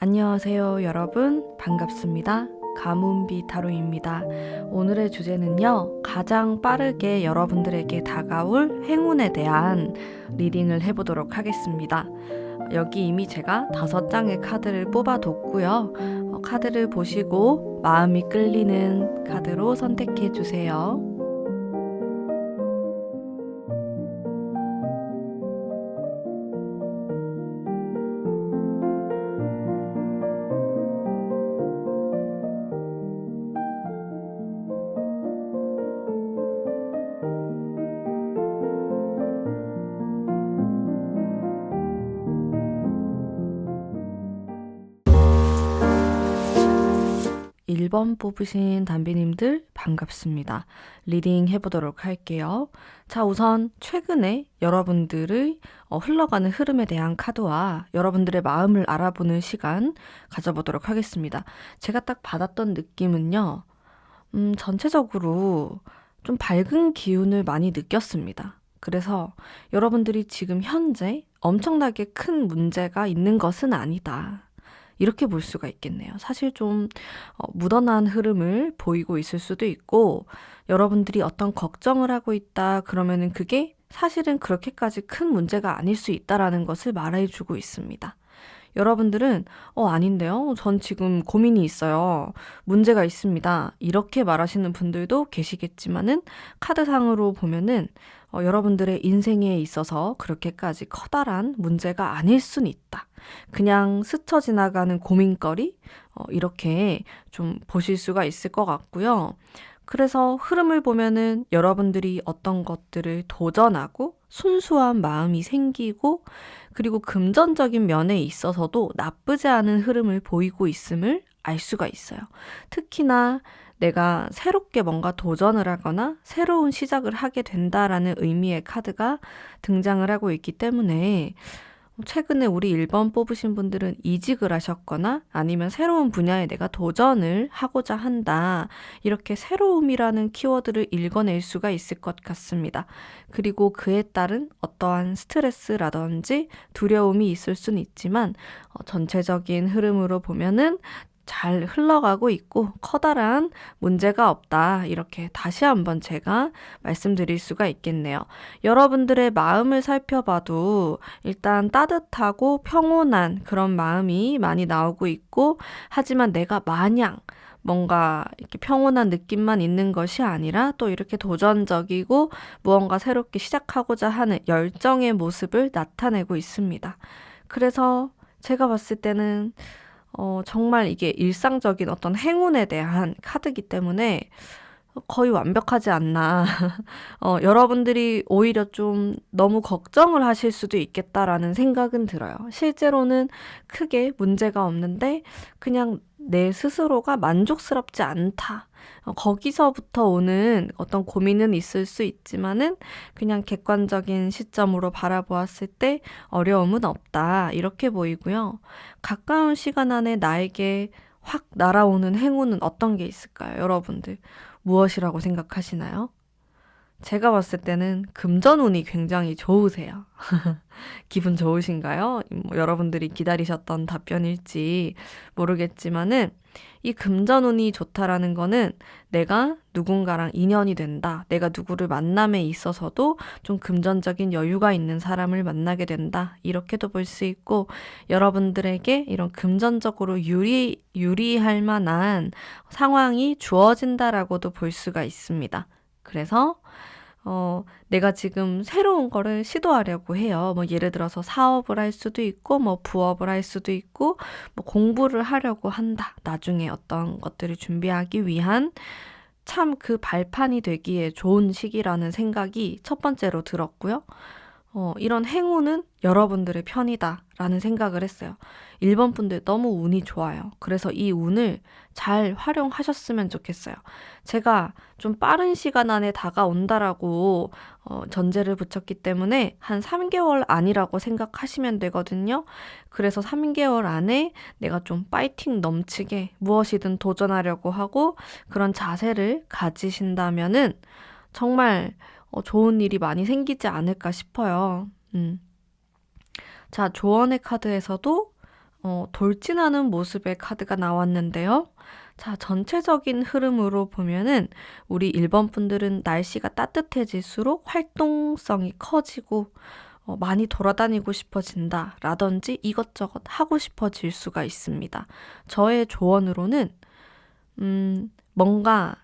안녕하세요, 여러분. 반갑습니다. 가문비 타로입니다. 오늘의 주제는요, 가장 빠르게 여러분들에게 다가올 행운에 대한 리딩을 해보도록 하겠습니다. 여기 이미 제가 5장의 카드를 뽑아뒀고요. 카드를 보시고 마음이 끌리는 카드로 선택해 주세요. 1번 뽑으신 담비님들 반갑습니다. 리딩 해보도록 할게요. 자, 우선 최근에 여러분들의 흘러가는 흐름에 대한 카드와 여러분들의 마음을 알아보는 시간 가져보도록 하겠습니다. 제가 딱 받았던 느낌은요. 전체적으로 좀 밝은 기운을 많이 느꼈습니다. 그래서 여러분들이 지금 현재 엄청나게 큰 문제가 있는 것은 아니다. 이렇게 볼 수가 있겠네요. 사실 좀 묻어난 흐름을 보이고 있을 수도 있고, 여러분들이 어떤 걱정을 하고 있다 그러면은 그게 사실은 그렇게까지 큰 문제가 아닐 수 있다라는 것을 말해주고 있습니다. 여러분들은 아닌데요. 전 지금 고민이 있어요. 문제가 있습니다. 이렇게 말하시는 분들도 계시겠지만은 카드상으로 보면은 여러분들의 인생에 있어서 그렇게까지 커다란 문제가 아닐 순 있다. 그냥 스쳐 지나가는 고민거리? 이렇게 좀 보실 수가 있을 것 같고요. 그래서 흐름을 보면은 여러분들이 어떤 것들을 도전하고 순수한 마음이 생기고, 그리고 금전적인 면에 있어서도 나쁘지 않은 흐름을 보이고 있음을 알 수가 있어요. 특히나 내가 새롭게 뭔가 도전을 하거나 새로운 시작을 하게 된다라는 의미의 카드가 등장을 하고 있기 때문에, 최근에 우리 1번 뽑으신 분들은 이직을 하셨거나 아니면 새로운 분야에 내가 도전을 하고자 한다. 이렇게 새로움이라는 키워드를 읽어낼 수가 있을 것 같습니다. 그리고 그에 따른 어떠한 스트레스라든지 두려움이 있을 수는 있지만, 전체적인 흐름으로 보면은 잘 흘러가고 있고 커다란 문제가 없다. 이렇게 다시 한번 제가 말씀드릴 수가 있겠네요. 여러분들의 마음을 살펴봐도 일단 따뜻하고 평온한 그런 마음이 많이 나오고 있고, 하지만 내가 마냥 뭔가 이렇게 평온한 느낌만 있는 것이 아니라 또 이렇게 도전적이고 무언가 새롭게 시작하고자 하는 열정의 모습을 나타내고 있습니다. 그래서 제가 봤을 때는 정말 이게 일상적인 어떤 행운에 대한 카드이기 때문에 거의 완벽하지 않나. 여러분들이 오히려 좀 너무 걱정을 하실 수도 있겠다라는 생각은 들어요. 실제로는 크게 문제가 없는데 그냥 내 스스로가 만족스럽지 않다. 거기서부터 오는 어떤 고민은 있을 수 있지만은 그냥 객관적인 시점으로 바라보았을 때 어려움은 없다. 이렇게 보이고요. 가까운 시간 안에 나에게 확 날아오는 행운은 어떤 게 있을까요, 여러분들? 무엇이라고 생각하시나요? 제가 봤을 때는 금전운이 굉장히 좋으세요. 기분 좋으신가요? 여러분들이 기다리셨던 답변일지 모르겠지만은, 이 금전운이 좋다라는 거는 내가 누군가랑 인연이 된다. 내가 누구를 만남에 있어서도 좀 금전적인 여유가 있는 사람을 만나게 된다. 이렇게도 볼 수 있고, 여러분들에게 이런 금전적으로 유리할 만한 상황이 주어진다라고도 볼 수가 있습니다. 그래서 내가 지금 새로운 거를 시도하려고 해요. 뭐 예를 들어서 사업을 할 수도 있고, 뭐 부업을 할 수도 있고, 뭐 공부를 하려고 한다. 나중에 어떤 것들을 준비하기 위한 참 그 발판이 되기에 좋은 시기라는 생각이 첫 번째로 들었고요. 이런 행운은 여러분들의 편이다라는 생각을 했어요. 1번 분들 너무 운이 좋아요. 그래서 이 운을 잘 활용하셨으면 좋겠어요. 제가 좀 빠른 시간 안에 다가온다라고 전제를 붙였기 때문에 한 3개월 안이라고 생각하시면 되거든요. 그래서 3개월 안에 내가 좀 파이팅 넘치게 무엇이든 도전하려고 하고 그런 자세를 가지신다면은 정말 좋은 일이 많이 생기지 않을까 싶어요. 자, 조언의 카드에서도 돌진하는 모습의 카드가 나왔는데요. 자, 전체적인 흐름으로 보면은 우리 1번 분들은 날씨가 따뜻해질수록 활동성이 커지고 많이 돌아다니고 싶어진다 라든지 이것저것 하고 싶어질 수가 있습니다. 저의 조언으로는 뭔가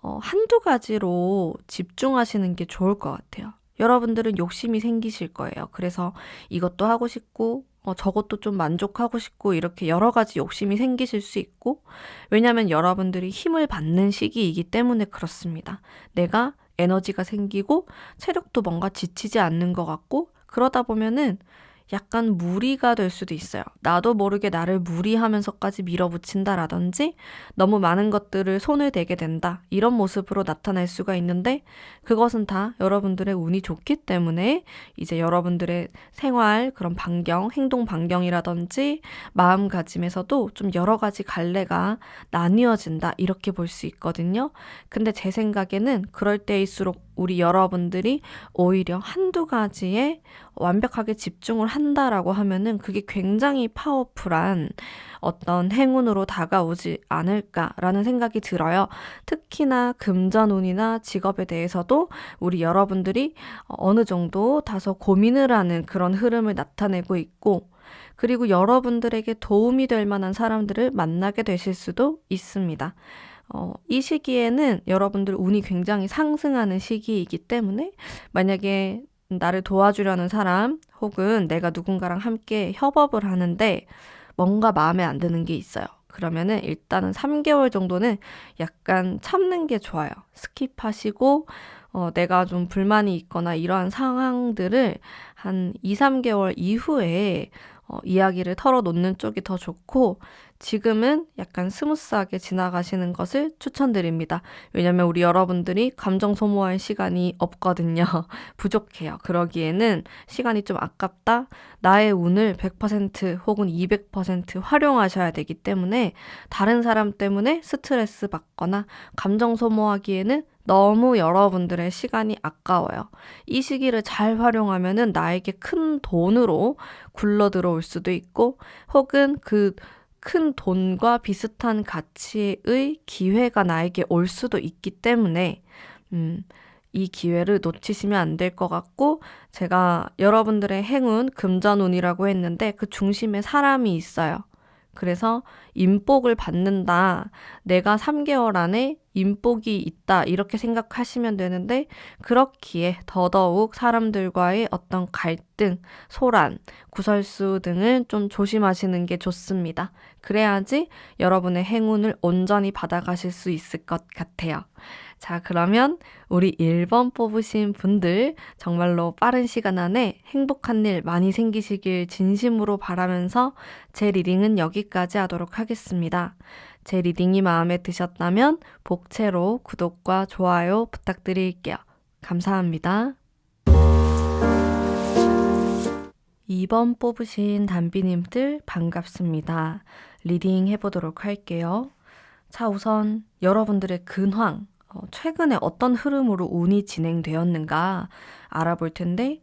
한두 가지로 집중하시는 게 좋을 것 같아요. 여러분들은 욕심이 생기실 거예요. 그래서 이것도 하고 싶고 저것도 좀 만족하고 싶고 이렇게 여러 가지 욕심이 생기실 수 있고, 왜냐하면 여러분들이 힘을 받는 시기이기 때문에 그렇습니다. 내가 에너지가 생기고 체력도 뭔가 지치지 않는 것 같고, 그러다 보면은 약간 무리가 될 수도 있어요. 나도 모르게 나를 무리하면서까지 밀어붙인다라든지 너무 많은 것들을 손을 대게 된다, 이런 모습으로 나타날 수가 있는데, 그것은 다 여러분들의 운이 좋기 때문에 이제 여러분들의 생활 그런 반경, 행동 반경이라든지 마음가짐에서도 좀 여러 가지 갈래가 나뉘어진다, 이렇게 볼 수 있거든요. 근데 제 생각에는 그럴 때일수록 우리 여러분들이 오히려 한두 가지에 완벽하게 집중을 한다라고 하면은 그게 굉장히 파워풀한 어떤 행운으로 다가오지 않을까라는 생각이 들어요. 특히나 금전운이나 직업에 대해서도 우리 여러분들이 어느 정도 다소 고민을 하는 그런 흐름을 나타내고 있고, 그리고 여러분들에게 도움이 될 만한 사람들을 만나게 되실 수도 있습니다. 이 시기에는 여러분들 운이 굉장히 상승하는 시기이기 때문에 만약에 나를 도와주려는 사람 혹은 내가 누군가랑 함께 협업을 하는데 뭔가 마음에 안 드는 게 있어요. 그러면은 일단은 3개월 정도는 약간 참는 게 좋아요. 스킵하시고 내가 좀 불만이 있거나 이러한 상황들을 한 2, 3개월 이후에 이야기를 털어놓는 쪽이 더 좋고, 지금은 약간 스무스하게 지나가시는 것을 추천드립니다. 왜냐면 우리 여러분들이 감정 소모할 시간이 없거든요. 부족해요. 그러기에는 시간이 좀 아깝다, 나의 운을 100% 혹은 200% 활용하셔야 되기 때문에 다른 사람 때문에 스트레스 받거나 감정 소모하기에는 너무 여러분들의 시간이 아까워요. 이 시기를 잘 활용하면은 나에게 큰 돈으로 굴러 들어올 수도 있고, 혹은 그 큰 돈과 비슷한 가치의 기회가 나에게 올 수도 있기 때문에 이 기회를 놓치시면 안 될 것 같고, 제가 여러분들의 행운, 금전운이라고 했는데 그 중심에 사람이 있어요. 그래서 인복을 받는다, 내가 3개월 안에 인복이 있다, 이렇게 생각하시면 되는데, 그렇기에 더더욱 사람들과의 어떤 갈등, 소란, 구설수 등을 좀 조심하시는 게 좋습니다. 그래야지 여러분의 행운을 온전히 받아가실 수 있을 것 같아요. 자, 그러면 우리 1번 뽑으신 분들 정말로 빠른 시간 안에 행복한 일 많이 생기시길 진심으로 바라면서 제 리딩은 여기까지 하도록 하겠습니다. 제 리딩이 마음에 드셨다면 복채로 구독과 좋아요 부탁드릴게요. 감사합니다. 2번 뽑으신 담비님들 반갑습니다. 리딩 해보도록 할게요. 자, 우선 여러분들의 근황, 최근에 어떤 흐름으로 운이 진행되었는가 알아볼 텐데,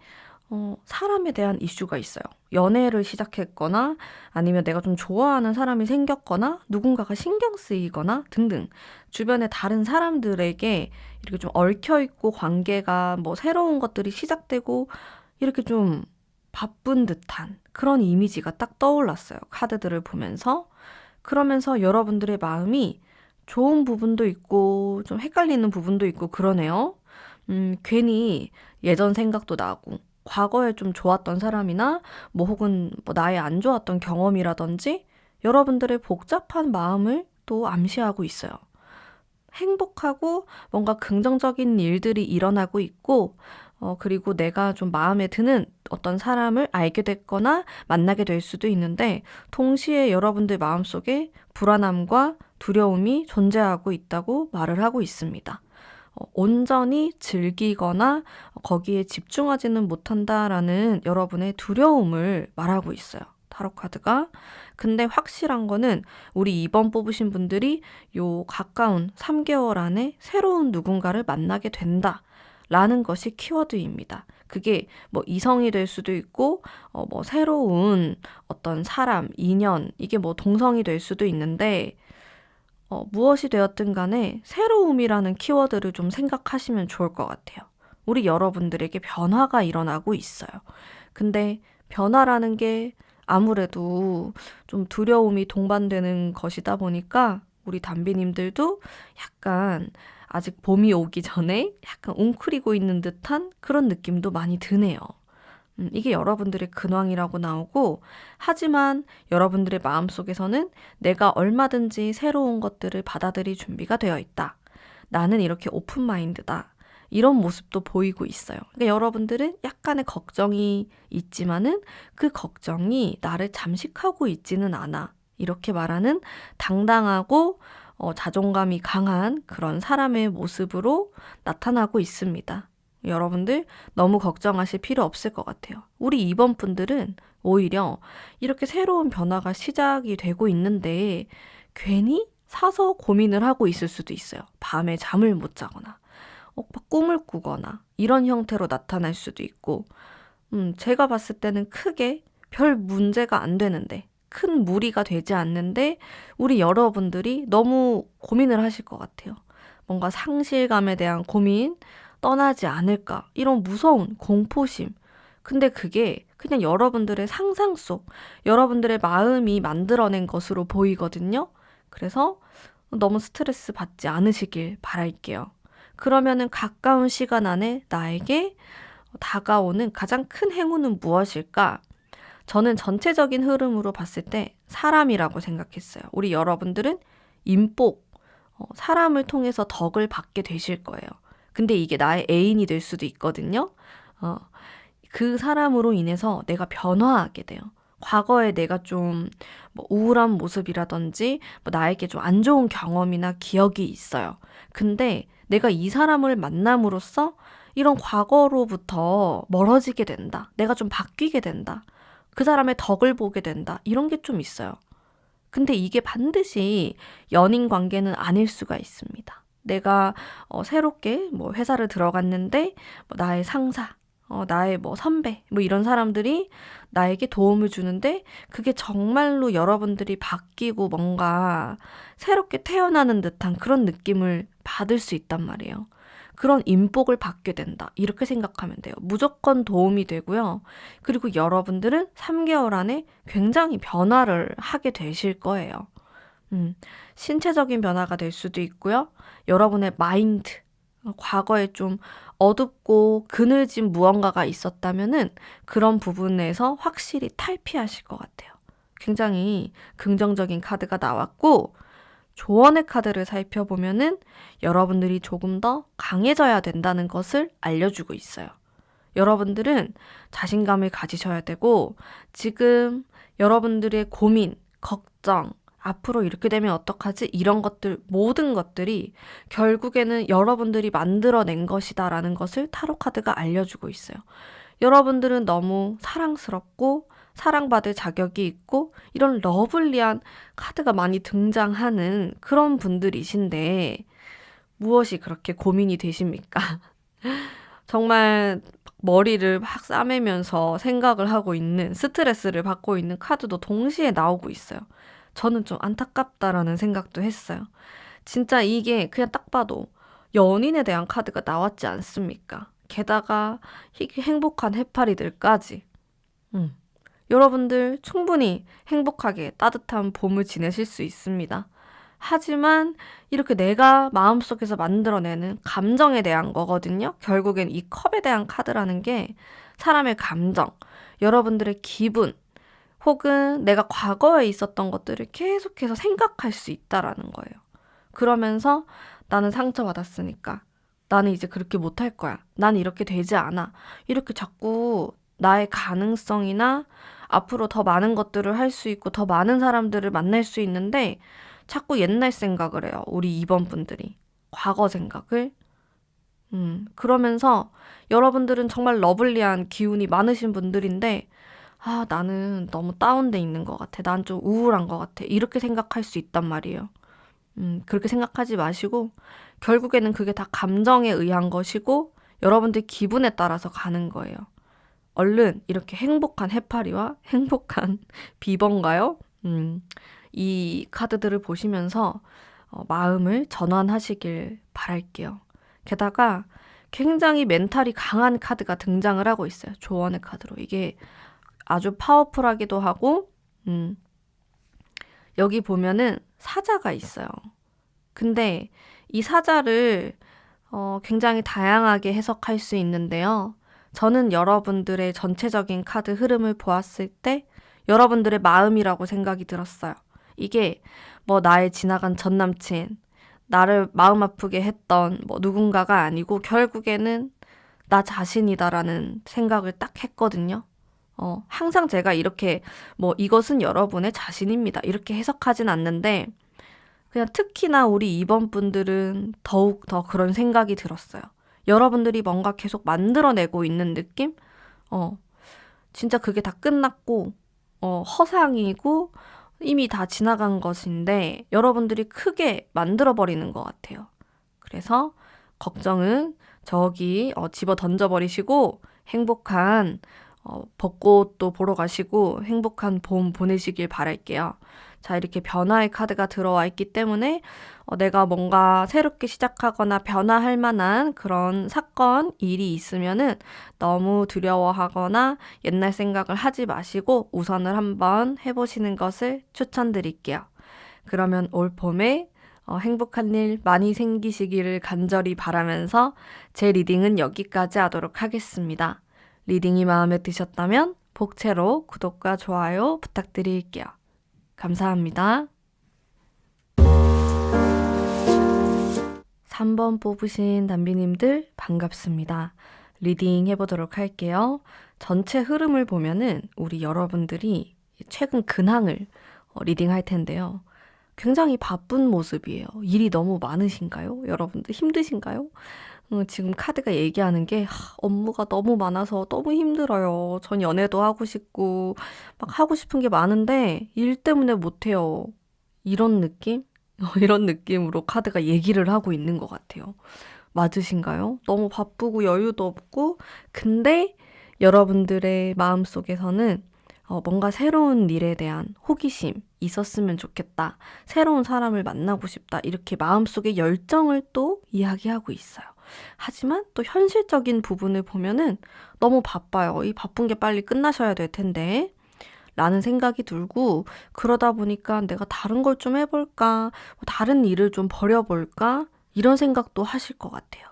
사람에 대한 이슈가 있어요. 연애를 시작했거나 아니면 내가 좀 좋아하는 사람이 생겼거나 누군가가 신경 쓰이거나 등등 주변의 다른 사람들에게 이렇게 좀 얽혀있고 관계가 뭐 새로운 것들이 시작되고 이렇게 좀 바쁜 듯한 그런 이미지가 딱 떠올랐어요. 카드들을 보면서. 그러면서 여러분들의 마음이 좋은 부분도 있고 좀 헷갈리는 부분도 있고 그러네요. 괜히 예전 생각도 나고 과거에 좀 좋았던 사람이나 뭐 혹은 뭐 나의 안 좋았던 경험이라든지 여러분들의 복잡한 마음을 또 암시하고 있어요. 행복하고 뭔가 긍정적인 일들이 일어나고 있고, 그리고 내가 좀 마음에 드는 어떤 사람을 알게 됐거나 만나게 될 수도 있는데, 동시에 여러분들 마음속에 불안함과 두려움이 존재하고 있다고 말을 하고 있습니다. 온전히 즐기거나 거기에 집중하지는 못한다라는 여러분의 두려움을 말하고 있어요. 타로 카드가. 근데 확실한 거는 우리 2번 뽑으신 분들이 요 가까운 3개월 안에 새로운 누군가를 만나게 된다 라는 것이 키워드입니다. 그게 뭐 이성이 될 수도 있고, 뭐 새로운 어떤 사람, 인연, 이게 뭐 동성이 될 수도 있는데, 무엇이 되었든 간에 새로움이라는 키워드를 좀 생각하시면 좋을 것 같아요. 우리 여러분들에게 변화가 일어나고 있어요. 근데 변화라는 게 아무래도 좀 두려움이 동반되는 것이다 보니까 우리 담비님들도 약간 아직 봄이 오기 전에 약간 웅크리고 있는 듯한 그런 느낌도 많이 드네요. 이게 여러분들의 근황이라고 나오고, 하지만 여러분들의 마음속에서는 내가 얼마든지 새로운 것들을 받아들일 준비가 되어 있다. 나는 이렇게 오픈마인드다. 이런 모습도 보이고 있어요. 그러니까 여러분들은 약간의 걱정이 있지만은 그 걱정이 나를 잠식하고 있지는 않아. 이렇게 말하는 당당하고 자존감이 강한 그런 사람의 모습으로 나타나고 있습니다. 여러분들 너무 걱정하실 필요 없을 것 같아요. 우리 2번 분들은 오히려 이렇게 새로운 변화가 시작이 되고 있는데 괜히 사서 고민을 하고 있을 수도 있어요. 밤에 잠을 못 자거나 막 꿈을 꾸거나 이런 형태로 나타날 수도 있고, 제가 봤을 때는 크게 별 문제가 안 되는데, 큰 무리가 되지 않는데 우리 여러분들이 너무 고민을 하실 것 같아요. 뭔가 상실감에 대한 고민, 떠나지 않을까, 이런 무서운 공포심. 근데 그게 그냥 여러분들의 상상 속, 여러분들의 마음이 만들어낸 것으로 보이거든요. 그래서 너무 스트레스 받지 않으시길 바랄게요. 그러면은 가까운 시간 안에 나에게 다가오는 가장 큰 행운은 무엇일까? 저는 전체적인 흐름으로 봤을 때 사람이라고 생각했어요. 우리 여러분들은 인복, 사람을 통해서 덕을 받게 되실 거예요. 근데 이게 나의 애인이 될 수도 있거든요. 그 사람으로 인해서 내가 변화하게 돼요. 과거에 내가 좀 뭐 우울한 모습이라든지 뭐 나에게 좀 안 좋은 경험이나 기억이 있어요. 근데 내가 이 사람을 만남으로써 이런 과거로부터 멀어지게 된다. 내가 좀 바뀌게 된다. 그 사람의 덕을 보게 된다. 이런 게 좀 있어요. 근데 이게 반드시 연인 관계는 아닐 수가 있습니다. 내가 새롭게 뭐 회사를 들어갔는데 뭐 나의 상사, 나의 뭐 선배, 뭐 이런 사람들이 나에게 도움을 주는데 그게 정말로 여러분들이 바뀌고 뭔가 새롭게 태어나는 듯한 그런 느낌을 받을 수 있단 말이에요. 그런 인복을 받게 된다. 이렇게 생각하면 돼요. 무조건 도움이 되고요. 그리고 여러분들은 3개월 안에 굉장히 변화를 하게 되실 거예요. 신체적인 변화가 될 수도 있고요. 여러분의 마인드, 과거에 좀 어둡고 그늘진 무언가가 있었다면은 그런 부분에서 확실히 탈피하실 것 같아요. 굉장히 긍정적인 카드가 나왔고, 조언의 카드를 살펴보면은 여러분들이 조금 더 강해져야 된다는 것을 알려주고 있어요. 여러분들은 자신감을 가지셔야 되고, 지금 여러분들의 고민, 걱정, 앞으로 이렇게 되면 어떡하지? 이런 것들, 모든 것들이 결국에는 여러분들이 만들어낸 것이다라는 것을 타로카드가 알려주고 있어요. 여러분들은 너무 사랑스럽고 사랑받을 자격이 있고 이런 러블리한 카드가 많이 등장하는 그런 분들이신데 무엇이 그렇게 고민이 되십니까? 정말 머리를 막 싸매면서 생각을 하고 있는, 스트레스를 받고 있는 카드도 동시에 나오고 있어요. 저는 좀 안타깝다라는 생각도 했어요. 진짜 이게 그냥 딱 봐도 연인에 대한 카드가 나왔지 않습니까? 게다가 행복한 해파리들까지. 여러분들 충분히 행복하게 따뜻한 봄을 지내실 수 있습니다. 하지만 이렇게 내가 마음속에서 만들어내는 감정에 대한 거거든요. 결국엔 이 컵에 대한 카드라는 게 사람의 감정, 여러분들의 기분, 혹은 내가 과거에 있었던 것들을 계속해서 생각할 수 있다라는 거예요. 그러면서 나는 상처받았으니까 나는 이제 그렇게 못할 거야. 난 이렇게 되지 않아. 이렇게 자꾸 나의 가능성이나 앞으로 더 많은 것들을 할 수 있고 더 많은 사람들을 만날 수 있는데 자꾸 옛날 생각을 해요. 우리 2번 분들이. 과거 생각을. 그러면서 여러분들은 정말 러블리한 기운이 많으신 분들인데 나는 너무 다운돼 있는 것 같아. 난 좀 우울한 것 같아. 이렇게 생각할 수 있단 말이에요. 그렇게 생각하지 마시고 결국에는 그게 다 감정에 의한 것이고 여러분들 기분에 따라서 가는 거예요. 얼른 이렇게 행복한 해파리와 행복한 비번가요? 이 카드들을 보시면서 마음을 전환하시길 바랄게요. 게다가 굉장히 멘탈이 강한 카드가 등장을 하고 있어요. 조언의 카드로. 이게 아주 파워풀하기도 하고 여기 보면은 사자가 있어요. 근데 이 사자를 굉장히 다양하게 해석할 수 있는데요. 저는 여러분들의 전체적인 카드 흐름을 보았을 때 여러분들의 마음이라고 생각이 들었어요. 이게 뭐 나의 지나간 전남친, 나를 마음 아프게 했던 뭐 누군가가 아니고 결국에는 나 자신이다라는 생각을 딱 했거든요. 항상 제가 이렇게 뭐 이것은 여러분의 자신입니다. 이렇게 해석하진 않는데 그냥 특히나 우리 2번 분들은 더욱 더 그런 생각이 들었어요. 여러분들이 뭔가 계속 만들어내고 있는 느낌? 진짜 그게 다 끝났고 허상이고 이미 다 지나간 것인데 여러분들이 크게 만들어버리는 것 같아요. 그래서 걱정은 저기 집어 던져버리시고 행복한 벚꽃도 보러 가시고 행복한 봄 보내시길 바랄게요. 자, 이렇게 변화의 카드가 들어와 있기 때문에 내가 뭔가 새롭게 시작하거나 변화할 만한 그런 사건, 일이 있으면은 너무 두려워하거나 옛날 생각을 하지 마시고 우선을 한번 해보시는 것을 추천드릴게요. 그러면 올 봄에 행복한 일 많이 생기시기를 간절히 바라면서 제 리딩은 여기까지 하도록 하겠습니다. 리딩이 마음에 드셨다면 복채로 구독과 좋아요 부탁드릴게요. 감사합니다. 3번 뽑으신 담비님들 반갑습니다. 리딩 해보도록 할게요. 전체 흐름을 보면은 우리 여러분들이 최근 근황을 리딩할 텐데요. 굉장히 바쁜 모습이에요. 일이 너무 많으신가요? 여러분들 힘드신가요? 지금 카드가 얘기하는 게 업무가 너무 많아서 너무 힘들어요. 전 연애도 하고 싶고 막 하고 싶은 게 많은데 일 때문에 못해요. 이런 느낌? 이런 느낌으로 카드가 얘기를 하고 있는 것 같아요. 맞으신가요? 너무 바쁘고 여유도 없고 근데 여러분들의 마음속에서는 뭔가 새로운 일에 대한 호기심 있었으면 좋겠다. 새로운 사람을 만나고 싶다. 이렇게 마음속에 열정을 또 이야기하고 있어요. 하지만 또 현실적인 부분을 보면은 너무 바빠요. 이 바쁜 게 빨리 끝나셔야 될 텐데 라는 생각이 들고 그러다 보니까 내가 다른 걸 좀 해볼까? 다른 일을 좀 버려볼까? 이런 생각도 하실 것 같아요.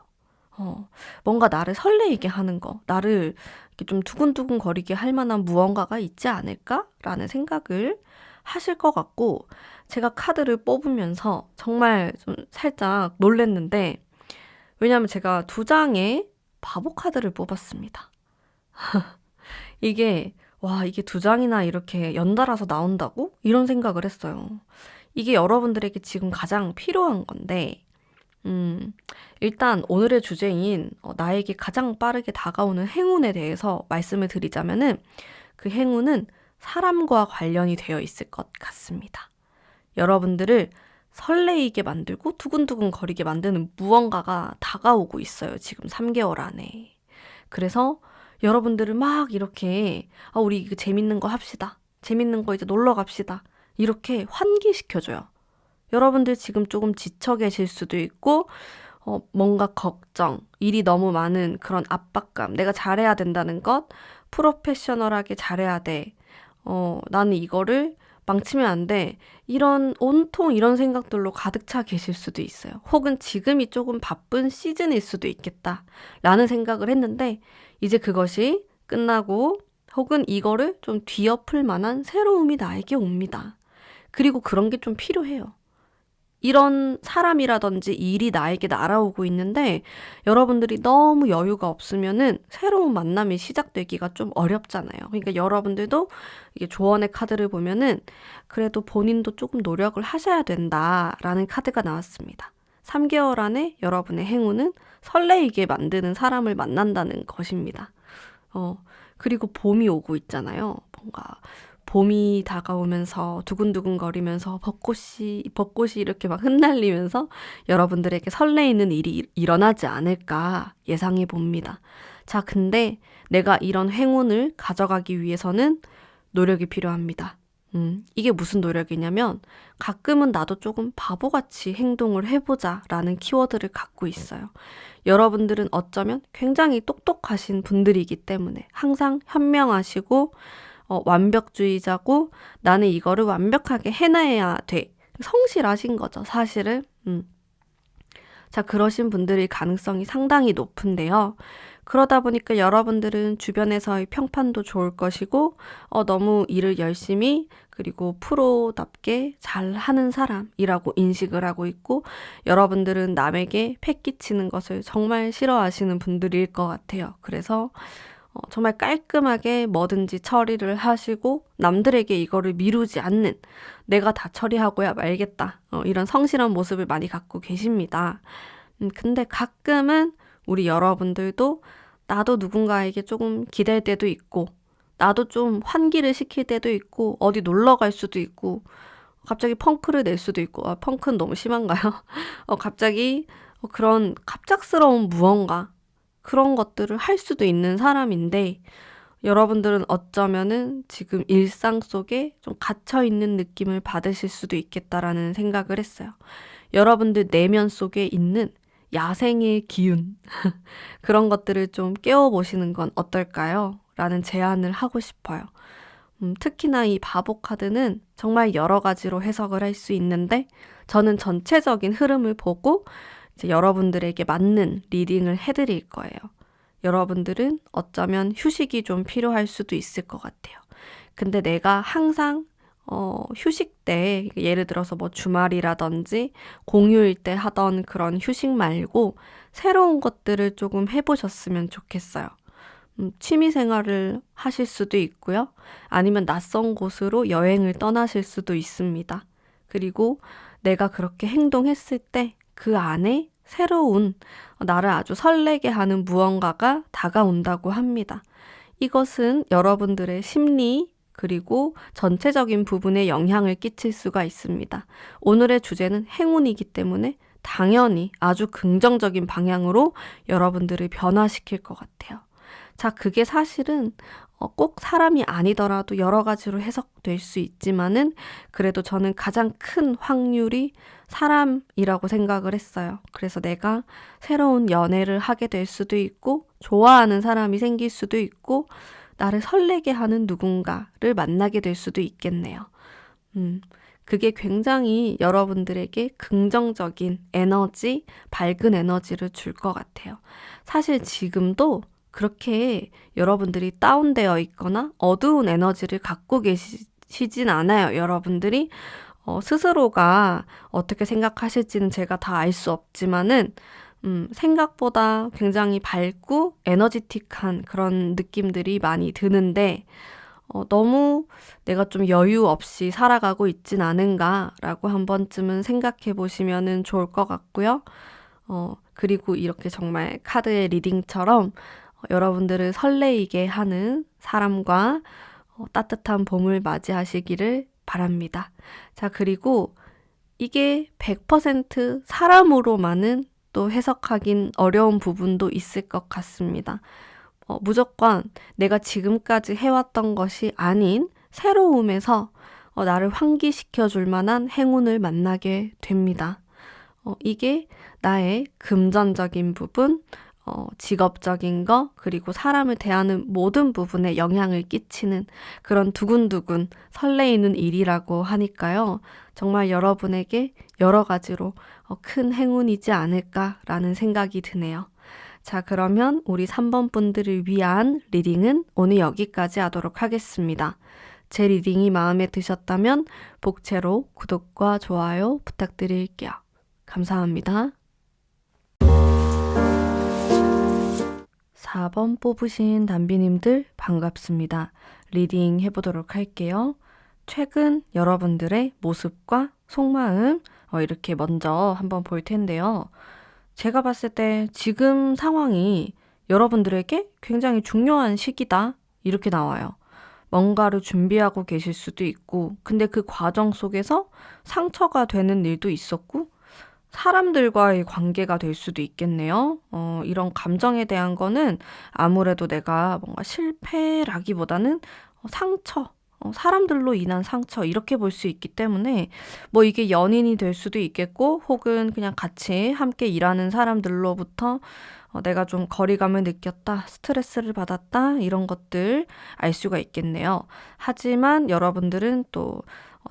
뭔가 나를 설레이게 하는 거, 나를 이렇게 좀 두근두근 거리게 할 만한 무언가가 있지 않을까라는 생각을 하실 것 같고 제가 카드를 뽑으면서 정말 좀 살짝 놀랬는데 왜냐하면 제가 2장의 바보 카드를 뽑았습니다. 이게 2장이나 이렇게 연달아서 나온다고? 이런 생각을 했어요. 이게 여러분들에게 지금 가장 필요한 건데 일단 오늘의 주제인 나에게 가장 빠르게 다가오는 행운에 대해서 말씀을 드리자면은 그 행운은 사람과 관련이 되어 있을 것 같습니다. 여러분들을 설레이게 만들고 두근두근 거리게 만드는 무언가가 다가오고 있어요. 지금 3개월 안에. 그래서 여러분들을 막 이렇게 우리 이거 재밌는 거 합시다. 재밌는 거 이제 놀러 갑시다. 이렇게 환기시켜줘요. 여러분들 지금 조금 지쳐 계실 수도 있고 뭔가 걱정, 일이 너무 많은 그런 압박감, 내가 잘해야 된다는 것, 프로페셔널하게 잘해야 돼. 나는 이거를 망치면 안 돼. 온통 이런 생각들로 가득 차 계실 수도 있어요. 혹은 지금이 조금 바쁜 시즌일 수도 있겠다. 라는 생각을 했는데 이제 그것이 끝나고 혹은 이거를 좀 뒤엎을 만한 새로움이 나에게 옵니다. 그리고 그런 게 좀 필요해요. 이런 사람이라든지 일이 나에게 날아오고 있는데 여러분들이 너무 여유가 없으면은 새로운 만남이 시작되기가 좀 어렵잖아요. 그러니까 여러분들도 이게 조언의 카드를 보면은 그래도 본인도 조금 노력을 하셔야 된다라는 카드가 나왔습니다. 3개월 안에 여러분의 행운은 설레이게 만드는 사람을 만난다는 것입니다. 그리고 봄이 오고 있잖아요. 뭔가 봄이 다가오면서 두근두근거리면서 벚꽃이 이렇게 막 흩날리면서 여러분들에게 설레이는 일이 일어나지 않을까 예상해 봅니다. 자, 근데 내가 이런 행운을 가져가기 위해서는 노력이 필요합니다. 이게 무슨 노력이냐면 가끔은 나도 조금 바보같이 행동을 해보자 라는 키워드를 갖고 있어요. 여러분들은 어쩌면 굉장히 똑똑하신 분들이기 때문에 항상 현명하시고 완벽주의자고 나는 이거를 완벽하게 해내야 돼. 성실하신 거죠, 사실은. 자, 그러신 분들의 가능성이 상당히 높은데요. 그러다 보니까 여러분들은 주변에서의 평판도 좋을 것이고 너무 일을 열심히 그리고 프로답게 잘하는 사람이라고 인식을 하고 있고 여러분들은 남에게 패기치는 것을 정말 싫어하시는 분들일 것 같아요. 그래서 정말 깔끔하게 뭐든지 처리를 하시고 남들에게 이거를 미루지 않는 내가 다 처리하고야 말겠다. 이런 성실한 모습을 많이 갖고 계십니다. 근데 가끔은 우리 여러분들도 나도 누군가에게 조금 기댈 때도 있고 나도 좀 환기를 시킬 때도 있고 어디 놀러 갈 수도 있고 갑자기 펑크를 낼 수도 있고 펑크는 너무 심한가요? 갑자기 그런 갑작스러운 무언가 그런 것들을 할 수도 있는 사람인데 여러분들은 어쩌면은 지금 일상 속에 좀 갇혀있는 느낌을 받으실 수도 있겠다라는 생각을 했어요. 여러분들 내면 속에 있는 야생의 기운 그런 것들을 좀 깨워보시는 건 어떨까요? 라는 제안을 하고 싶어요. 특히나 이 바보 카드는 정말 여러 가지로 해석을 할 수 있는데 저는 전체적인 흐름을 보고 이제 여러분들에게 맞는 리딩을 해드릴 거예요. 여러분들은 어쩌면 휴식이 좀 필요할 수도 있을 것 같아요. 근데 내가 항상 휴식 때 예를 들어서 뭐 주말이라든지 공휴일 때 하던 그런 휴식 말고 새로운 것들을 조금 해보셨으면 좋겠어요. 취미 생활을 하실 수도 있고요. 아니면 낯선 곳으로 여행을 떠나실 수도 있습니다. 그리고 내가 그렇게 행동했을 때 그 안에 새로운 나를 아주 설레게 하는 무언가가 다가온다고 합니다. 이것은 여러분들의 심리 그리고 전체적인 부분에 영향을 끼칠 수가 있습니다. 오늘의 주제는 행운이기 때문에 당연히 아주 긍정적인 방향으로 여러분들을 변화시킬 것 같아요. 자, 그게 사실은 꼭 사람이 아니더라도 여러 가지로 해석될 수 있지만은 그래도 저는 가장 큰 확률이 사람이라고 생각을 했어요. 그래서 내가 새로운 연애를 하게 될 수도 있고 좋아하는 사람이 생길 수도 있고 나를 설레게 하는 누군가를 만나게 될 수도 있겠네요. 그게 굉장히 여러분들에게 긍정적인 에너지, 밝은 에너지를 줄 것 같아요. 사실 지금도 그렇게 여러분들이 다운되어 있거나 어두운 에너지를 갖고 계시진 않아요. 여러분들이 스스로가 어떻게 생각하실지는 제가 다 알 수 없지만은 생각보다 굉장히 밝고 에너지틱한 그런 느낌들이 많이 드는데 너무 내가 좀 여유 없이 살아가고 있진 않은가라고 한 번쯤은 생각해 보시면은 좋을 것 같고요. 그리고 이렇게 정말 카드의 리딩처럼 여러분들을 설레이게 하는 사람과 따뜻한 봄을 맞이하시기를 바랍니다. 자, 그리고 이게 100% 사람으로만은 또 해석하긴 어려운 부분도 있을 것 같습니다. 무조건 내가 지금까지 해왔던 것이 아닌 새로움에서 나를 환기시켜 줄 만한 행운을 만나게 됩니다. 이게 나의 금전적인 부분, 직업적인 거, 그리고 사람을 대하는 모든 부분에 영향을 끼치는 그런 두근두근 설레이는 일이라고 하니까요. 정말 여러분에게 여러 가지로 큰 행운이지 않을까라는 생각이 드네요. 자, 그러면 우리 3번 분들을 위한 리딩은 오늘 여기까지 하도록 하겠습니다. 제 리딩이 마음에 드셨다면 복채로 구독과 좋아요 부탁드릴게요. 감사합니다. 4번 뽑으신 담비님들 반갑습니다. 리딩 해보도록 할게요. 최근 여러분들의 모습과 속마음 이렇게 먼저 한번 볼 텐데요. 제가 봤을 때 지금 상황이 여러분들에게 굉장히 중요한 시기다 이렇게 나와요. 뭔가를 준비하고 계실 수도 있고, 근데 그 과정 속에서 상처가 되는 일도 있었고, 사람들과의 관계가 될 수도 있겠네요. 이런 감정에 대한 거는 아무래도 내가 뭔가 실패라기보다는 상처, 사람들로 인한 상처, 이렇게 볼 수 있기 때문에 뭐 이게 연인이 될 수도 있겠고, 혹은 그냥 같이 함께 일하는 사람들로부터 내가 좀 거리감을 느꼈다, 스트레스를 받았다, 이런 것들 알 수가 있겠네요. 하지만 여러분들은 또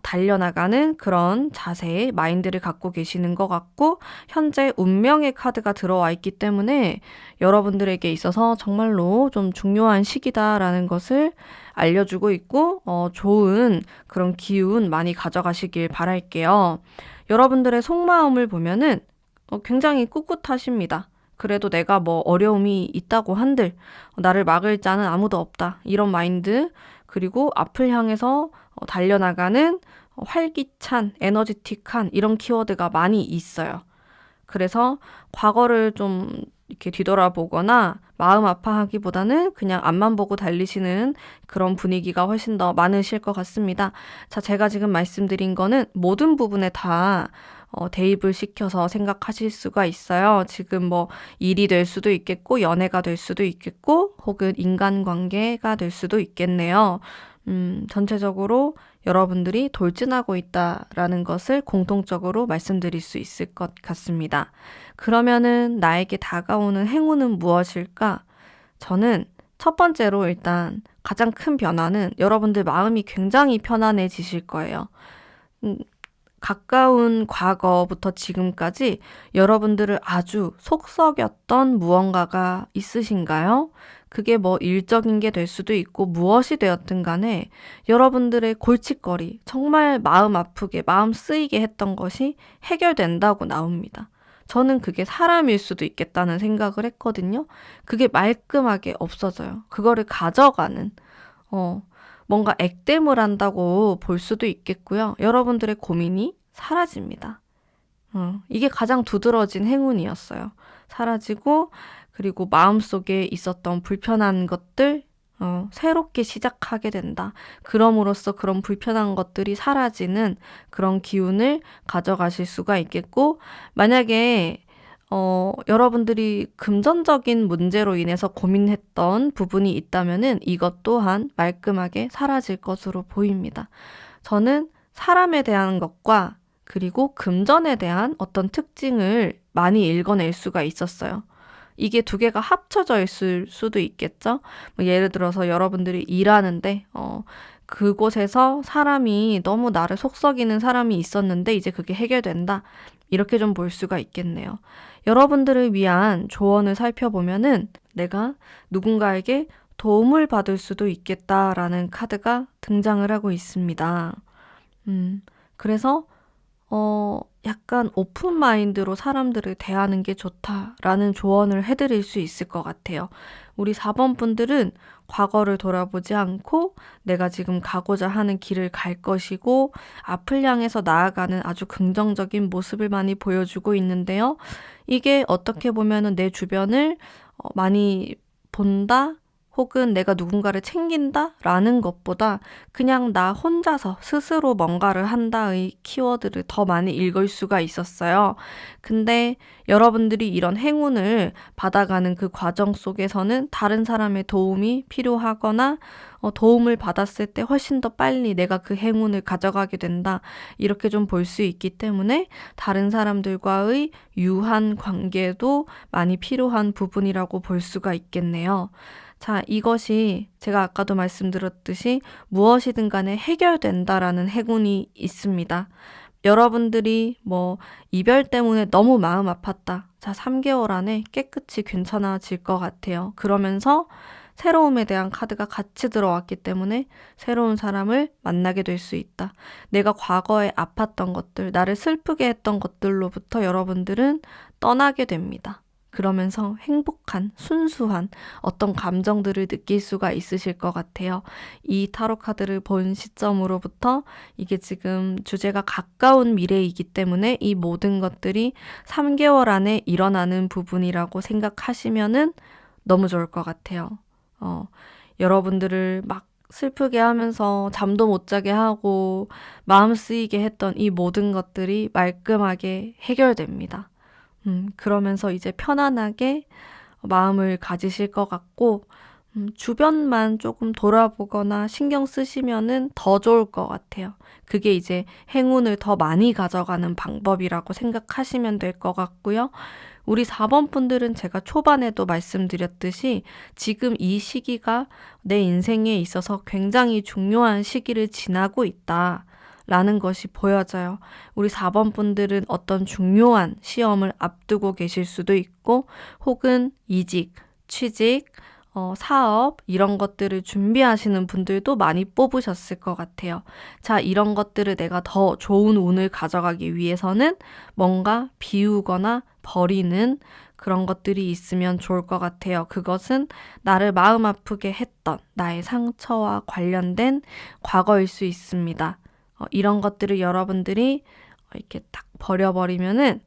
달려나가는 그런 자세, 마인드를 갖고 계시는 것 같고, 현재 운명의 카드가 들어와 있기 때문에 여러분들에게 있어서 정말로 좀 중요한 시기다라는 것을 알려주고 있고, 좋은 그런 기운 많이 가져가시길 바랄게요. 여러분들의 속마음을 보면은 굉장히 꿋꿋하십니다. 그래도 내가 뭐 어려움이 있다고 한들 나를 막을 자는 아무도 없다, 이런 마인드, 그리고 앞을 향해서 달려나가는 활기찬, 에너지틱한 이런 키워드가 많이 있어요. 그래서 과거를 좀 이렇게 뒤돌아보거나 마음 아파하기보다는 그냥 앞만 보고 달리시는 그런 분위기가 훨씬 더 많으실 것 같습니다. 자, 제가 지금 말씀드린 거는 모든 부분에 다 대입을 시켜서 생각하실 수가 있어요. 지금 뭐 일이 될 수도 있겠고, 연애가 될 수도 있겠고, 혹은 인간관계가 될 수도 있겠네요. 전체적으로 여러분들이 돌진하고 있다라는 것을 공통적으로 말씀드릴 수 있을 것 같습니다. 그러면은 나에게 다가오는 행운은 무엇일까? 저는 첫 번째로 일단 가장 큰 변화는 여러분들 마음이 굉장히 편안해지실 거예요. 음, 가까운 과거부터 지금까지 여러분들을 아주 속썩였던 무언가가 있으신가요? 그게 뭐 일적인 게 될 수도 있고, 무엇이 되었든 간에 여러분들의 골칫거리, 정말 마음 아프게, 마음 쓰이게 했던 것이 해결된다고 나옵니다. 저는 그게 사람일 수도 있겠다는 생각을 했거든요. 그게 말끔하게 없어져요. 그거를 가져가는, 뭔가 액땜을 한다고 볼 수도 있겠고요. 여러분들의 고민이 사라집니다. 이게 가장 두드러진 행운이었어요. 사라지고, 그리고 마음속에 있었던 불편한 것들, 새롭게 시작하게 된다. 그럼으로써 그런 불편한 것들이 사라지는 그런 기운을 가져가실 수가 있겠고, 만약에 여러분들이 금전적인 문제로 인해서 고민했던 부분이 있다면은 이것 또한 말끔하게 사라질 것으로 보입니다. 저는 사람에 대한 것과 그리고 금전에 대한 어떤 특징을 많이 읽어낼 수가 있었어요. 이게 두 개가 합쳐져 있을 수도 있겠죠? 뭐 예를 들어서 여러분들이 일하는데, 그곳에서 사람이 너무 나를 속썩이는 사람이 있었는데 이제 그게 해결된다. 이렇게 좀 볼 수가 있겠네요. 여러분들을 위한 조언을 살펴보면은 내가 누군가에게 도움을 받을 수도 있겠다라는 카드가 등장을 하고 있습니다. 그래서 약간 오픈 마인드로 사람들을 대하는 게 좋다라는 조언을 해드릴 수 있을 것 같아요. 우리 4번 분들은 과거를 돌아보지 않고 내가 지금 가고자 하는 길을 갈 것이고, 앞을 향해서 나아가는 아주 긍정적인 모습을 많이 보여주고 있는데요. 이게 어떻게 보면은 내 주변을 많이 본다? 혹은 내가 누군가를 챙긴다라는 것보다 그냥 나 혼자서 스스로 뭔가를 한다의 키워드를 더 많이 읽을 수가 있었어요. 근데 여러분들이 이런 행운을 받아가는 그 과정 속에서는 다른 사람의 도움이 필요하거나 도움을 받았을 때 훨씬 더 빨리 내가 그 행운을 가져가게 된다. 이렇게 좀 볼 수 있기 때문에 다른 사람들과의 유한 관계도 많이 필요한 부분이라고 볼 수가 있겠네요. 자, 이것이 제가 아까도 말씀드렸듯이 무엇이든 간에 해결된다라는 행운이 있습니다. 여러분들이 뭐 이별 때문에 너무 마음 아팠다. 자, 3개월 안에 깨끗이 괜찮아질 것 같아요. 그러면서 새로움에 대한 카드가 같이 들어왔기 때문에 새로운 사람을 만나게 될 수 있다. 내가 과거에 아팠던 것들, 나를 슬프게 했던 것들로부터 여러분들은 떠나게 됩니다. 그러면서 행복한, 순수한 어떤 감정들을 느낄 수가 있으실 것 같아요. 이 타로 카드를 본 시점으로부터 이게 지금 주제가 가까운 미래이기 때문에 이 모든 것들이 3개월 안에 일어나는 부분이라고 생각하시면은 너무 좋을 것 같아요. 여러분들을 막 슬프게 하면서 잠도 못 자게 하고 마음 쓰이게 했던 이 모든 것들이 말끔하게 해결됩니다. 그러면서 이제 편안하게 마음을 가지실 것 같고, 주변만 조금 돌아보거나 신경 쓰시면은 더 좋을 것 같아요. 그게 이제 행운을 더 많이 가져가는 방법이라고 생각하시면 될 것 같고요. 우리 4번 분들은 제가 초반에도 말씀드렸듯이 지금 이 시기가 내 인생에 있어서 굉장히 중요한 시기를 지나고 있다. 라는 것이 보여져요. 우리 4번 분들은 어떤 중요한 시험을 앞두고 계실 수도 있고, 혹은 이직, 취직, 사업, 이런 것들을 준비하시는 분들도 많이 뽑으셨을 것 같아요. 자, 이런 것들을 내가 더 좋은 운을 가져가기 위해서는 뭔가 비우거나 버리는 그런 것들이 있으면 좋을 것 같아요. 그것은 나를 마음 아프게 했던 나의 상처와 관련된 과거일 수 있습니다. 이런 것들을 여러분들이 이렇게 딱 버려버리면은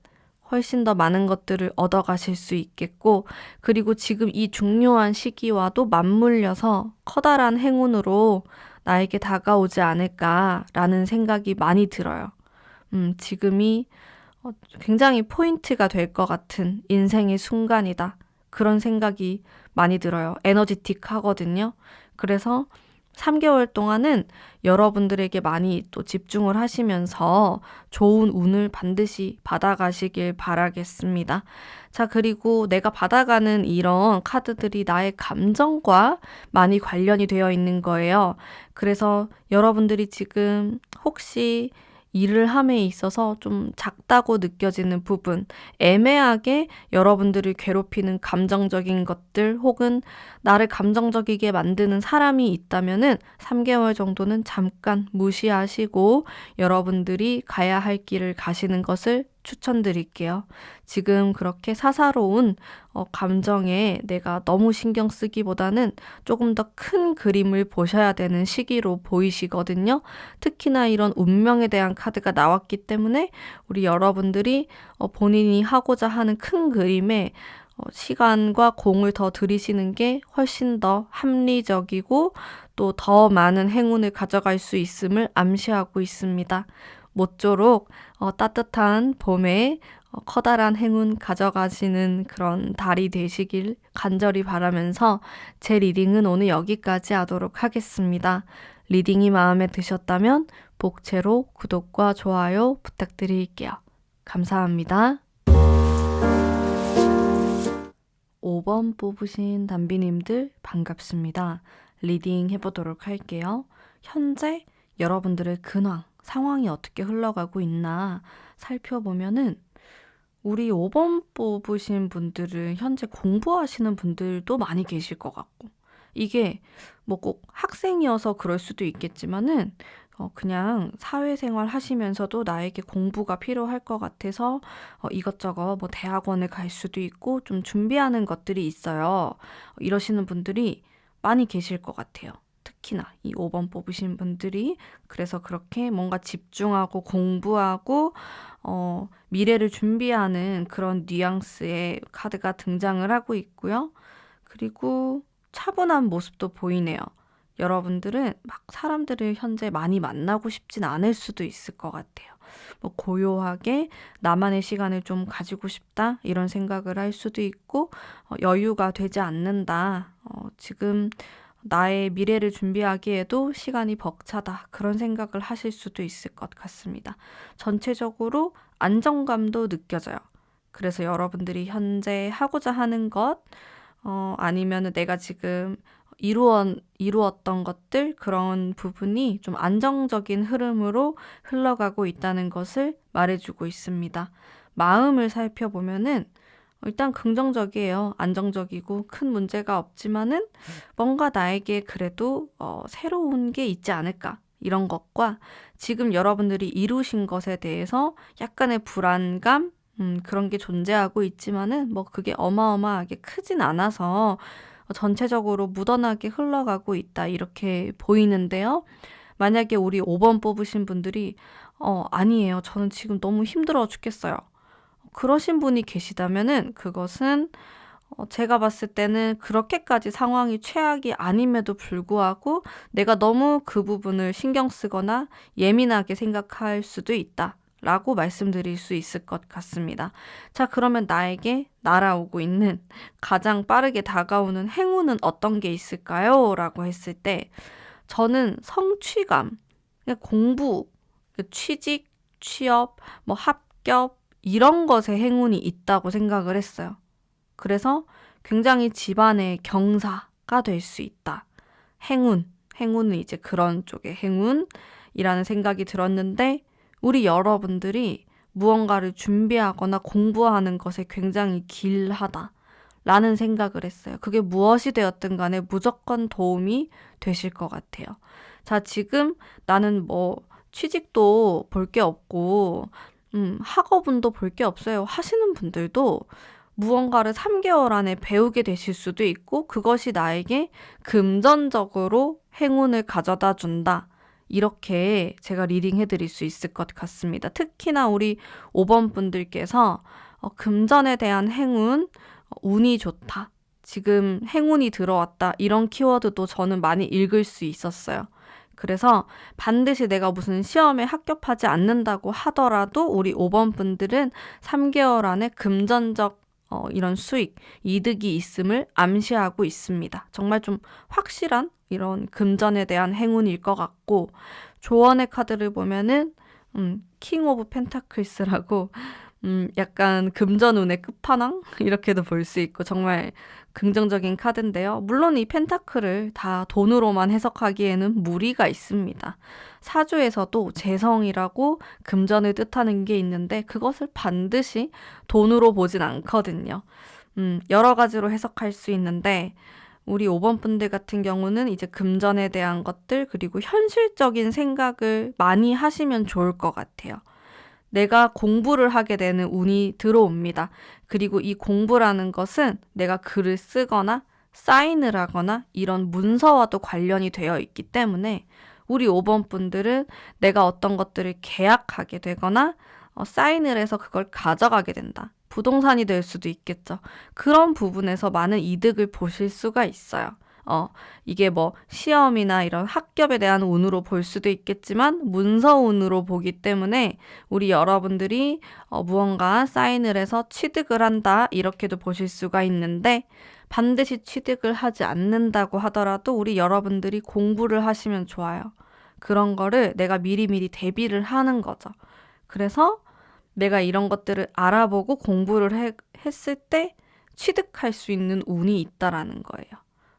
훨씬 더 많은 것들을 얻어가실 수 있겠고, 그리고 지금 이 중요한 시기와도 맞물려서 커다란 행운으로 나에게 다가오지 않을까라는 생각이 많이 들어요. 지금이 굉장히 포인트가 될 것 같은 인생의 순간이다. 그런 생각이 많이 들어요. 에너지틱 하거든요. 그래서 3개월 동안은 여러분들에게 많이 또 집중을 하시면서 좋은 운을 반드시 받아가시길 바라겠습니다. 자, 그리고 내가 받아가는 이런 카드들이 나의 감정과 많이 관련이 되어 있는 거예요. 그래서 여러분들이 지금 혹시 일을 함에 있어서 좀 작다고 느껴지는 부분, 애매하게 여러분들을 괴롭히는 감정적인 것들 혹은 나를 감정적이게 만드는 사람이 있다면은 3개월 정도는 잠깐 무시하시고 여러분들이 가야 할 길을 가시는 것을 추천드릴게요. 지금 그렇게 사사로운 감정에 내가 너무 신경 쓰기보다는 조금 더 큰 그림을 보셔야 되는 시기로 보이시거든요. 특히나 이런 운명에 대한 카드가 나왔기 때문에 우리 여러분들이 본인이 하고자 하는 큰 그림에 시간과 공을 더 들이시는 게 훨씬 더 합리적이고 또 더 많은 행운을 가져갈 수 있음을 암시하고 있습니다. 모쪼록 따뜻한 봄에 커다란 행운 가져가시는 그런 달이 되시길 간절히 바라면서 제 리딩은 오늘 여기까지 하도록 하겠습니다. 리딩이 마음에 드셨다면 복채로 구독과 좋아요 부탁드릴게요. 감사합니다. 5번 뽑으신 담비님들 반갑습니다. 리딩 해보도록 할게요. 현재 여러분들의 근황, 상황이 어떻게 흘러가고 있나 살펴보면은 우리 5번 뽑으신 분들은 현재 공부하시는 분들도 많이 계실 것 같고, 이게 뭐 꼭 학생이어서 그럴 수도 있겠지만은 그냥 사회생활 하시면서도 나에게 공부가 필요할 것 같아서 이것저것 뭐 대학원을 갈 수도 있고 좀 준비하는 것들이 있어요. 이러시는 분들이 많이 계실 것 같아요. 특히나 이 5번 뽑으신 분들이 그래서 그렇게 뭔가 집중하고 공부하고 미래를 준비하는 그런 뉘앙스의 카드가 등장을 하고 있고요. 그리고 차분한 모습도 보이네요. 여러분들은 막 사람들을 현재 많이 만나고 싶진 않을 수도 있을 것 같아요. 뭐 고요하게 나만의 시간을 좀 가지고 싶다 이런 생각을 할 수도 있고 여유가 되지 않는다. 지금 나의 미래를 준비하기에도 시간이 벅차다. 그런 생각을 하실 수도 있을 것 같습니다. 전체적으로 안정감도 느껴져요. 그래서 여러분들이 현재 하고자 하는 것, 아니면은 내가 지금 이루었던 것들, 그런 부분이 좀 안정적인 흐름으로 흘러가고 있다는 것을 말해주고 있습니다. 마음을 살펴보면은 일단 긍정적이에요. 안정적이고 큰 문제가 없지만은 뭔가 나에게 그래도 새로운 게 있지 않을까. 이런 것과 지금 여러분들이 이루신 것에 대해서 약간의 불안감, 그런 게 존재하고 있지만은 뭐 그게 어마어마하게 크진 않아서 전체적으로 무던하게 흘러가고 있다. 이렇게 보이는데요. 만약에 우리 5번 뽑으신 분들이 아니에요. 저는 지금 너무 힘들어 죽겠어요. 그러신 분이 계시다면은 그것은 제가 봤을 때는 그렇게까지 상황이 최악이 아님에도 불구하고 내가 너무 그 부분을 신경 쓰거나 예민하게 생각할 수도 있다. 라고 말씀드릴 수 있을 것 같습니다. 자, 그러면 나에게 날아오고 있는 가장 빠르게 다가오는 행운은 어떤 게 있을까요? 라고 했을 때 저는 성취감, 공부, 취직, 취업, 뭐 합격 이런 것에 행운이 있다고 생각을 했어요. 그래서 굉장히 집안의 경사가 될 수 있다. 행운은 이제 그런 쪽의 행운이라는 생각이 들었는데 우리 여러분들이 무언가를 준비하거나 공부하는 것에 굉장히 길하다. 라는 생각을 했어요. 그게 무엇이 되었든 간에 무조건 도움이 되실 것 같아요. 자, 지금 나는 뭐 취직도 볼 게 없고 학업운도 볼 게 없어요. 하시는 분들도 무언가를 3개월 안에 배우게 되실 수도 있고 그것이 나에게 금전적으로 행운을 가져다 준다. 이렇게 제가 리딩해 드릴 수 있을 것 같습니다. 특히나 우리 5번 분들께서 금전에 대한 행운, 운이 좋다. 지금 행운이 들어왔다. 이런 키워드도 저는 많이 읽을 수 있었어요. 그래서 반드시 내가 무슨 시험에 합격하지 않는다고 하더라도 우리 5번 분들은 3개월 안에 금전적 이런 수익, 이득이 있음을 암시하고 있습니다. 정말 좀 확실한 이런 금전에 대한 행운일 것 같고 조언의 카드를 보면은 킹 오브 펜타클스라고 약간 금전운의 끝판왕? 이렇게도 볼 수 있고 정말 긍정적인 카드인데요. 물론 이 펜타클을 다 돈으로만 해석하기에는 무리가 있습니다. 사주에서도 재성이라고 금전을 뜻하는 게 있는데 그것을 반드시 돈으로 보진 않거든요. 여러 가지로 해석할 수 있는데 우리 5번 분들 같은 경우는 이제 금전에 대한 것들 그리고 현실적인 생각을 많이 하시면 좋을 것 같아요. 내가 공부를 하게 되는 운이 들어옵니다. 그리고 이 공부라는 것은 내가 글을 쓰거나 사인을 하거나 이런 문서와도 관련이 되어 있기 때문에 우리 5번 분들은 내가 어떤 것들을 계약하게 되거나 사인을 해서 그걸 가져가게 된다. 부동산이 될 수도 있겠죠. 그런 부분에서 많은 이득을 보실 수가 있어요. 이게 뭐 시험이나 이런 학ገብ에 대한 운으로 볼 수도 있겠지만 문서운으로 보기 때문에 우리 여러분들이 무언가 사인을 해서 취득을 한다 이렇게도 보실 수가 있는데 반드시 취득을 하지 않는다고 하더라도 우리 여러분들이 공부를 하시면 좋아요. 그런 거를 내가 미리미리 대비를 하는 거죠. 그래서 내가 이런 것들을 알아보고 공부를 했을 때 취득할 수 있는 운이 있다라는 거예요.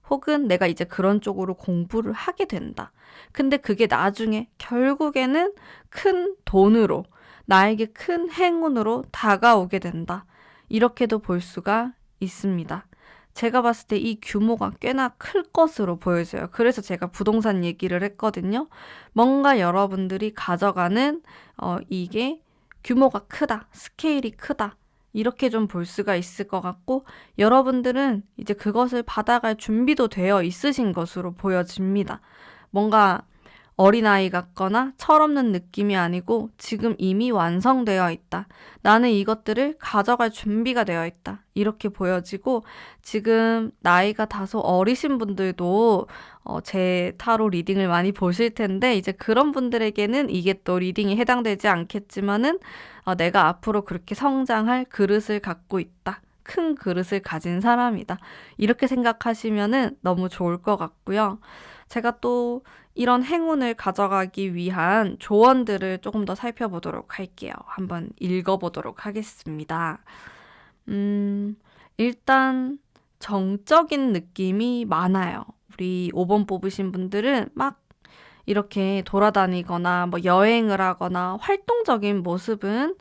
혹은 내가 이제 그런 쪽으로 공부를 하게 된다. 근데 그게 나중에 결국에는 큰 돈으로, 나에게 큰 행운으로 다가오게 된다. 이렇게도 볼 수가 있습니다. 제가 봤을 때 이 규모가 꽤나 클 것으로 보여져요. 그래서 제가 부동산 얘기를 했거든요. 뭔가 여러분들이 가져가는 이게 규모가 크다, 스케일이 크다. 이렇게 좀 볼 수가 있을 것 같고 여러분들은 이제 그것을 받아갈 준비도 되어 있으신 것으로 보여집니다. 뭔가 어린아이 같거나 철없는 느낌이 아니고 지금 이미 완성되어 있다. 나는 이것들을 가져갈 준비가 되어 있다. 이렇게 보여지고 지금 나이가 다소 어리신 분들도 제 타로 리딩을 많이 보실 텐데 이제 그런 분들에게는 이게 또 리딩이 해당되지 않겠지만은 내가 앞으로 그렇게 성장할 그릇을 갖고 있다. 큰 그릇을 가진 사람이다. 이렇게 생각하시면은 너무 좋을 것 같고요. 제가 또 이런 행운을 가져가기 위한 조언들을 조금 더 살펴보도록 할게요. 한번 읽어보도록 하겠습니다. 일단 정적인 느낌이 많아요. 우리 5번 뽑으신 분들은 막 이렇게 돌아다니거나 뭐 여행을 하거나 활동적인 모습은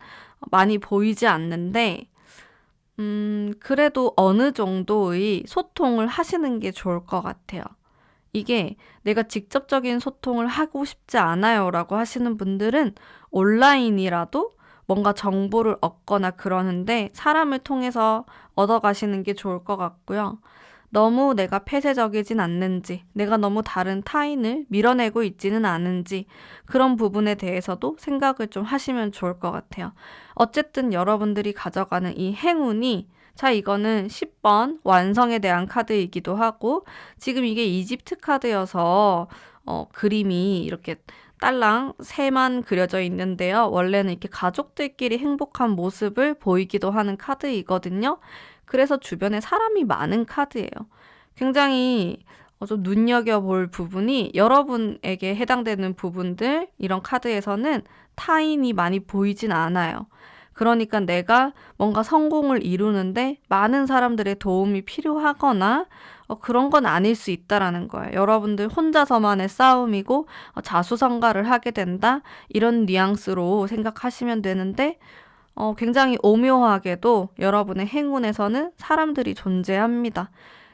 많이 보이지 않는데 그래도 어느 정도의 소통을 하시는 게 좋을 것 같아요. 이게 내가 직접적인 소통을 하고 싶지 않아요 라고 하시는 분들은 온라인이라도 뭔가 정보를 얻거나 그러는데 사람을 통해서 얻어가시는 게 좋을 것 같고요. 너무 내가 폐쇄적이진 않는지, 내가 너무 다른 타인을 밀어내고 있지는 않은지 그런 부분에 대해서도 생각을 좀 하시면 좋을 것 같아요. 어쨌든 여러분들이 가져가는 이 행운이 자, 이거는 10번 완성에 대한 카드이기도 하고 지금 이게 이집트 카드여서 그림이 이렇게 딸랑 새만 그려져 있는데요. 원래는 이렇게 가족들끼리 행복한 모습을 보이기도 하는 카드이거든요. 그래서 주변에 사람이 많은 카드예요. 굉장히 좀 눈여겨볼 부분이 여러분에게 해당되는 부분들, 이런 카드에서는 타인이 많이 보이진 않아요. 그러니까 내가 뭔가 성공을 이루는데 많은 사람들의 도움이 필요하거나 그런 건 아닐 수 있다라는 거예요. 여러분들 혼자서만의 싸움이고 자수성가를 하게 된다. 이런 뉘앙스로 생각하시면 되는데 굉장히 오묘하게도 여러분의 행운에서는 사람들이 존재합니다.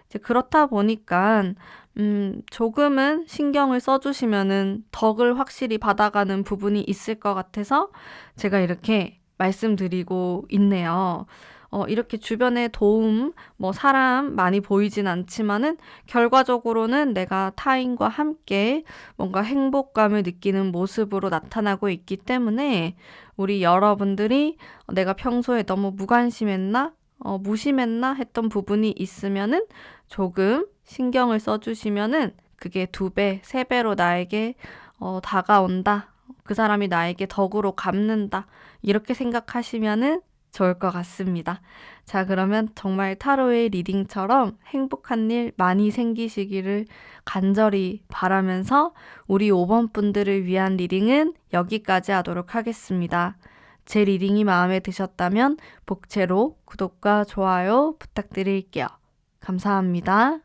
이제 그렇다 보니까 조금은 신경을 써주시면은 덕을 확실히 받아가는 부분이 있을 것 같아서 제가 이렇게 말씀드리고 있네요. 이렇게 주변에 도움, 사람 많이 보이진 않지만은 결과적으로는 내가 타인과 함께 뭔가 행복감을 느끼는 모습으로 나타나고 있기 때문에 우리 여러분들이 내가 평소에 너무 무관심했나? 무심했나? 했던 부분이 있으면은 조금 신경을 써주시면은 그게 2배, 3배로 나에게 다가온다. 그 사람이 나에게 덕으로 갚는다. 이렇게 생각하시면은 좋을 것 같습니다. 자, 그러면 정말 타로의 리딩처럼 행복한 일 많이 생기시기를 간절히 바라면서 우리 5번 분들을 위한 리딩은 여기까지 하도록 하겠습니다. 제 리딩이 마음에 드셨다면 복채로 구독과 좋아요 부탁드릴게요. 감사합니다.